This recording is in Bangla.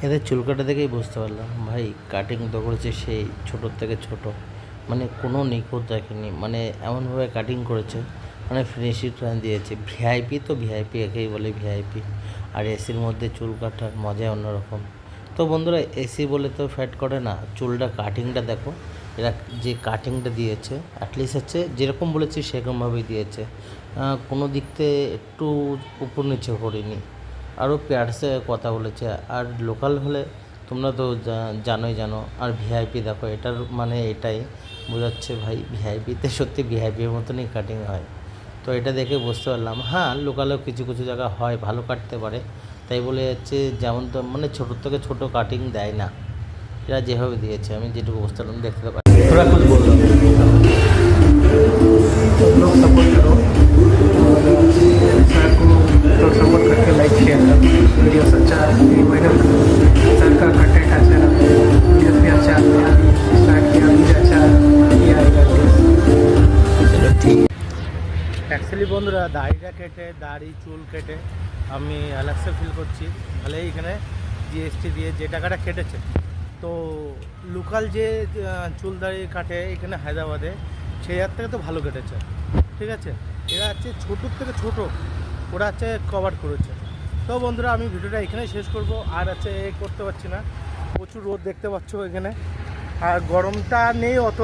এদের চুল কাটা দেখেই বুঝতে পারলাম ভাই কাটিং তো করেছে সেই ছোটোর থেকে ছোট, মানে কোনো নিখুঁত দেখেনি, মানে এমনভাবে কাটিং করেছে, মানে ফিনিশিং টাচ দিয়েছে। ভিআইপি তো ভিআইপি একেই বলে ভিআইপি। আর এসির মধ্যে চুল কাটার মজাই অন্যরকম। তো বন্ধুরা এসি বলে তো ফ্যাট করে না, চুলটা কাটিংটা দেখো, এরা যে কাটিংটা দিয়েছে অ্যাটলিস্ট হচ্ছে যেরকম বলেছি সেরকমভাবেই দিয়েছে, কোনো দিক থেকে একটু উপর নিচে করিনি। আরও পেয়ারসে কথা বলেছে। আর লোকাল হলে তোমরা তো জানো। আর ভিআইপি দেখো, এটার মানে এটাই বোঝাচ্ছে ভাই ভিআইপিতে সত্যি ভিআইপির মতনই কাটিং হয়। তো এটা দেখে বুঝতে পারলাম হ্যাঁ লোকালেও কিছু কিছু জায়গা হয় ভালো কাটতে পারে, তাই বলে হচ্ছে যেমন তো মানে ছোটোর থেকে ছোটো কাটিং দেয় না। এরা যেভাবে দিয়েছে আমি যেটুকু বুঝতে পারলাম, দেখতে পারি। थोड़ा कुछ बोल रहा हूँ लोग सपोर्ट करो और सर को तो सपोर्ट करके लाइक शेयर करो। वीडियो अच्छा है वायरल करो। सर का कंटेंट अच्छा है, वीडियो भी अच्छा है, स्टार्ट किया भी अच्छा किया आएगा। চলো ঠিক। অ্যাকচুয়ালি বন্ধুরা দাড়ি চুল কেটে আমি অ্যালাক্সা ফিল করছি। তাহলে এইখানে জিএসটি দিয়ে যে টাকাটা কেটেছে, তো লোকাল যে চুল দাড়ি কাটে এখানে হায়দ্রাবাদে সেই হাত থেকে তো ভালো কেটেছে, ঠিক আছে। এরা হচ্ছে ছোটোর থেকে ছোটো, ওরা হচ্ছে কভার করেছে। তো বন্ধুরা আমি ভিডিওটা এখানেই শেষ করব, আর হচ্ছে করতে পারছি না, প্রচুর রোদ দেখতে পাচ্ছ এখানে, আর গরমটা নেই অত।